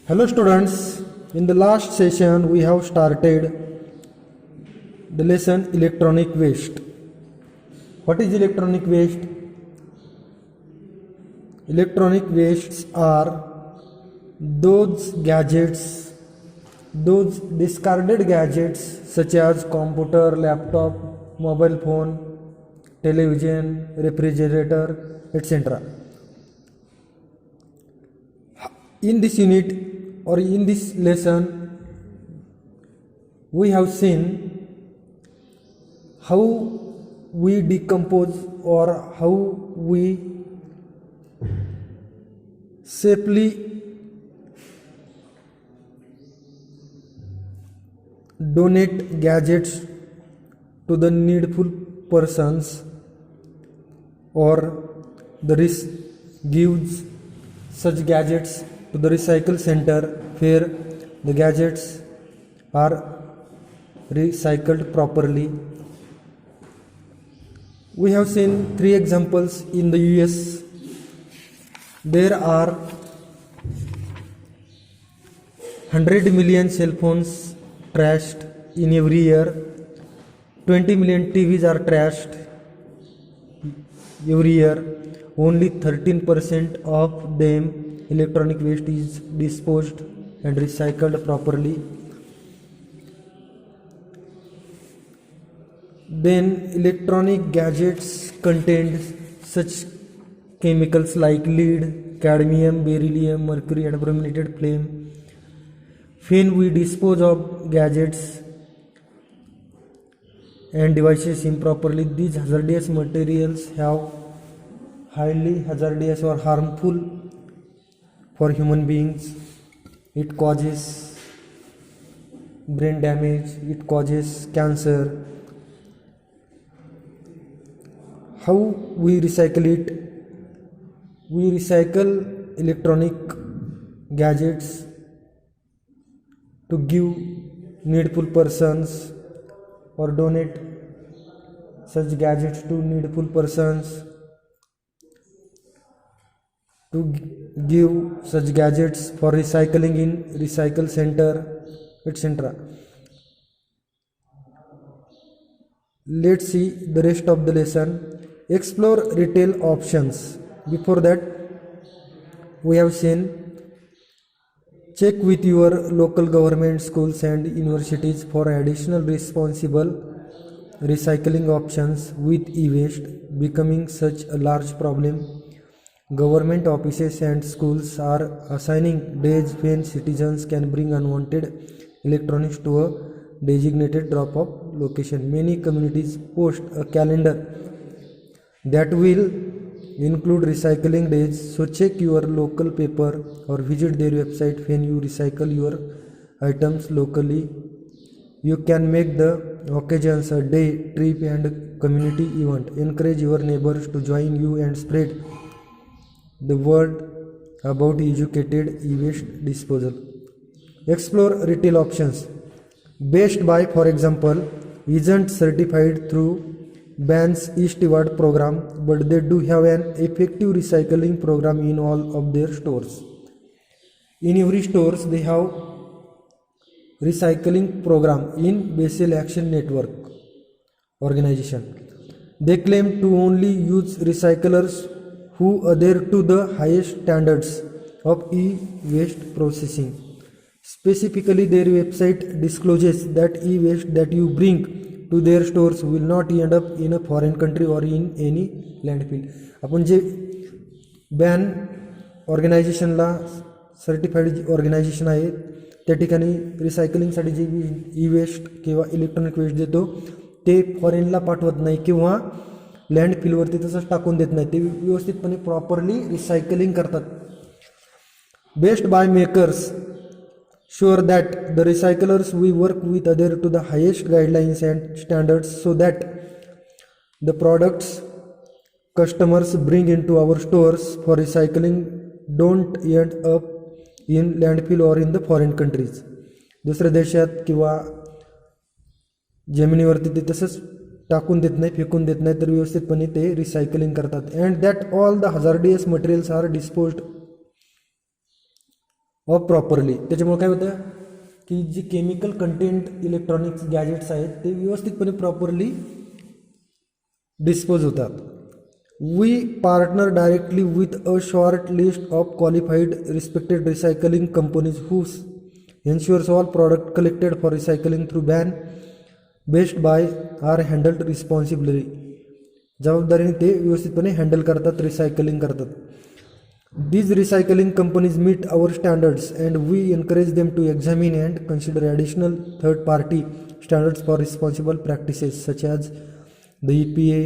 Hello students, in the last session we have started the lesson electronic waste. What is electronic waste? Electronic wastes are those gadgets, those discarded gadgets such as computer, laptop, mobile phone, television, refrigerator, etc. In this unit or in this lesson, we have seen how we decompose or how we safely donate gadgets to the needful persons, or the risk gives such gadgets to the recycle center where the gadgets are recycled properly. We have seen 3 examples in the US. There are 100 million cell phones trashed in every year. 20 million TVs are trashed every year. Only 13% of them electronic waste is disposed and recycled properly. Then electronic gadgets contain such chemicals like lead, cadmium, beryllium, mercury and brominated flame. When we dispose of gadgets and devices improperly, these hazardous materials have highly hazardous or harmful for human beings. It causes brain damage, it causes cancer. How we recycle it? We recycle electronic gadgets to give needful persons or donate such gadgets to needful persons, to give such gadgets for recycling in recycle center, etc. Let's see the rest of the lesson. Explore retail options. Before that, we have seen check with your local government schools and universities for additional responsible recycling options with e-waste becoming such a large problem. Government offices and schools are assigning days when citizens can bring unwanted electronics to a designated drop-off location. Many communities post a calendar that will include recycling days, so check your local paper or visit their website when you recycle your items locally. You can make the occasions a day trip and community event. Encourage your neighbors to join you and spread the word about educated e-waste disposal. Explore retail options. Best Buy, for example, isn't certified through BAN's Eastward program, but they do have an effective recycling program in all of their stores. In every stores they have recycling program in Basel Action Network organization. They claim to only use recyclers who adhere to the highest standards of e-waste processing. Specifically, their website discloses that e-waste that you bring to their stores will not end up in a foreign country or in any landfill. आपण जे ban ऑर्गनायझेशनला certified organisation आहे त्या ठिकाणी रिसायकलिंगसाठी जे ई waste किंवा electronic waste देतो ते फॉरेनला पाठवत नाही किंवा लँडफिलवरती तसंच टाकून देत नाही, ते व्यवस्थितपणे प्रॉपरली रिसायकलिंग करतात. Best buy makers sure that the recyclers we work with adhere to the highest guidelines and standards so that the products customers bring into our stores for recycling don't end up in landfill or in the foreign countries. दुसऱ्या देशात किंवा जमिनीवरती ते तसंच टाकून देत नाही, फेकून देत नाही, तर व्यवस्थितपणे ते रिसायकलिंग करतात. And that all the hazardous materials are disposed of properly. त्याच्यामुळे काय होतं की जी केमिकल कंटेंट इलेक्ट्रॉनिक्स गॅजेट्स आहेत ते व्यवस्थितपणे प्रॉपरली डिस्पोज होतात. We partner directly with a short list of qualified respected recycling companies whose ensures all product collected for recycling through ban based by are handled responsibly. जबाबदारीने ते व्यवस्थितपणे handle करतात, recycling करतात. These recycling companies meet our standards and we encourage them to examine and consider additional third-party standards for responsible practices such as the EPA,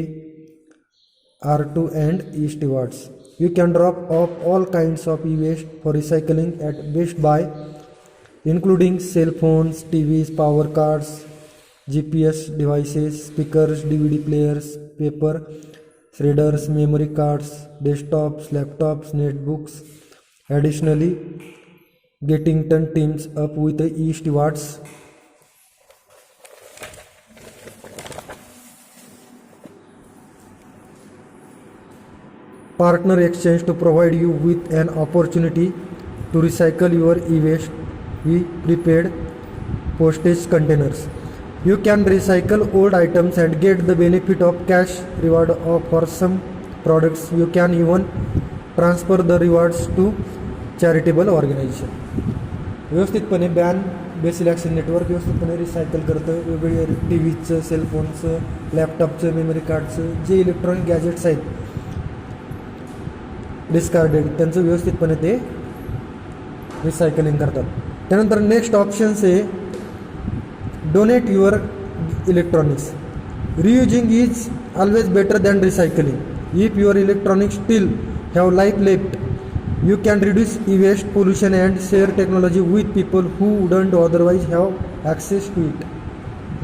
R2 and e-stewards. You can drop off all kinds of e-waste for recycling at Best Buy, including cell phones, TVs, power cards, GPS devices, speakers, DVD players, paper, shredders, memory cards, desktops, laptops, netbooks. Additionally, Gettington teams up with the e-stewards partner exchange to provide you with an opportunity to recycle your e-waste with prepaid postage containers. You can recycle old items and get the benefit of cash reward for some products. You can even transfer the rewards to charitable organization. व्यवस्थितपणे BAN Basel action network व्यवस्थितपणे recycle करतं. वेगवेगळे टी व्हीचं, सेलफोनचं, लॅपटॉपचं, memory कार्डचं जे इलेक्ट्रॉनिक गॅजेट्स आहेत डिस्कार्डेड त्यांचं व्यवस्थितपणे ते रिसायकलिंग करतात. त्यानंतर नेक्स्ट ऑप्शन्स आहे donate your electronics. Reusing is always better than recycling. If your electronics still have life left you can reduce e waste pollution and share technology with people who wouldn't otherwise have access to it.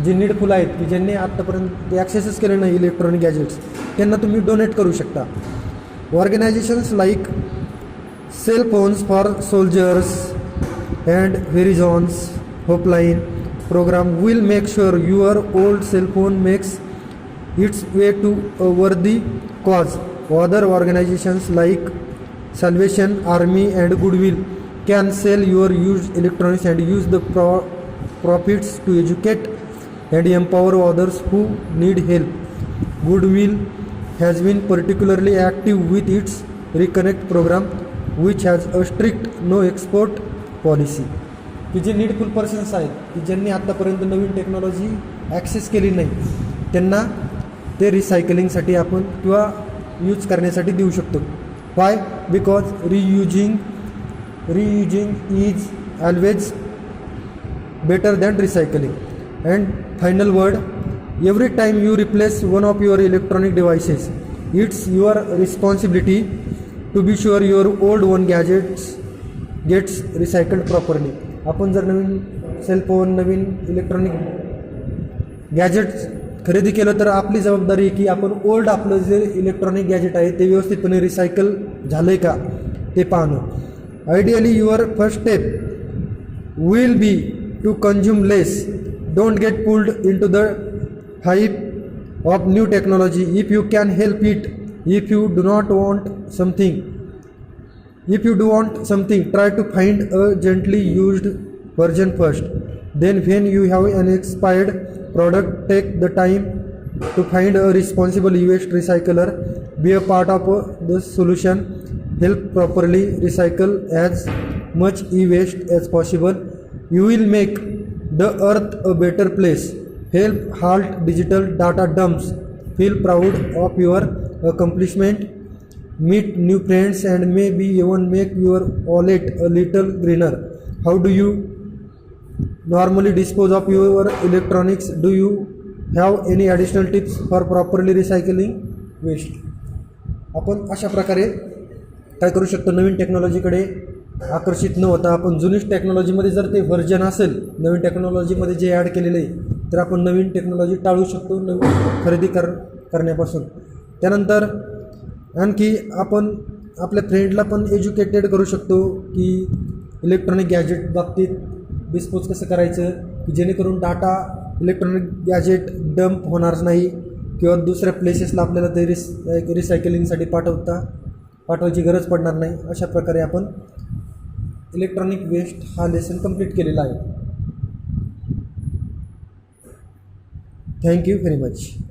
जे needful आहेत की ज्यांनी आत्तापर्यंत ॲक्सेसच केले नाही electronic gadgets त्यांना तुम्ही donate करू शकता. Organizations like cell phones for soldiers and Verizon's HopeLine program will make sure your old cell phone makes its way to a worthy cause. Other organizations like Salvation Army and Goodwill can sell your used electronics and use the profits to educate and empower others who need help. Goodwill has been particularly active with its Reconnect program, which has a strict no export policy. की जे needful persons आहेत की ज्यांनी आत्तापर्यंत नवीन technology access केली नाही त्यांना ते रिसायकलिंगसाठी आपण किंवा यूज करण्यासाठी देऊ शकतो. Why? Because reusing is always better than recycling. And final word, every time you replace one of your electronic devices it's your responsibility to be sure your old one gets recycled properly. आपण जर नवीन cellphone, नवीन electronic gadgets खरेदी केलं तर आपली जबाबदारी आहे की आपण ओल्ड आपलं जे इलेक्ट्रॉनिक गॅजेट आहे ते व्यवस्थितपणे रिसायकल झालं आहे का ते पाहणं. Ideally your first step will be to consume less. Don't get pulled into the hype of new technology if you can help it. If you do want something, try to find a gently used version first. Then when you have an expired product, take the time to find a responsible e-waste recycler. Be a part of the solution. Help properly recycle as much e-waste as possible. You will make the earth a better place. Help halt digital data dumps. Feel proud of your accomplishment. Meet new friends and maybe even make your wallet a little greener. How do you normally dispose of your electronics? Do you have any additional tips for properly recycling waste? आपण अशा प्रकारे काय करू शकतो, नवीन टेक्नॉलॉजीकडे आकर्षित न होता आपण जुनीच टेक्नॉलॉजीमध्ये जर ते व्हर्जन असेल नवीन टेक्नॉलॉजीमध्ये जे ॲड केलेलं आहे तर आपण नवीन टेक्नॉलॉजी टाळू शकतो नवीन खरेदी करण्यापासून. त्यानंतर आणखी आपण आपल्या फ्रेंडला पण एज्युकेटेड करू शकतो की इलेक्ट्रॉनिक गॅजेट बाबतीत डिस्पोज कसं करायचं की जेणेकरून डाटा इलेक्ट्रॉनिक गॅजेट डंप होणार नाही किंवा दुसऱ्या प्लेसेसला आपल्याला ते रिसायकलिंगसाठी पाठवायची गरज पडणार नाही. अशा प्रकारे आपण इलेक्ट्रॉनिक वेस्ट हा लेसन कंप्लीट केलेला आहे. Thank you very much.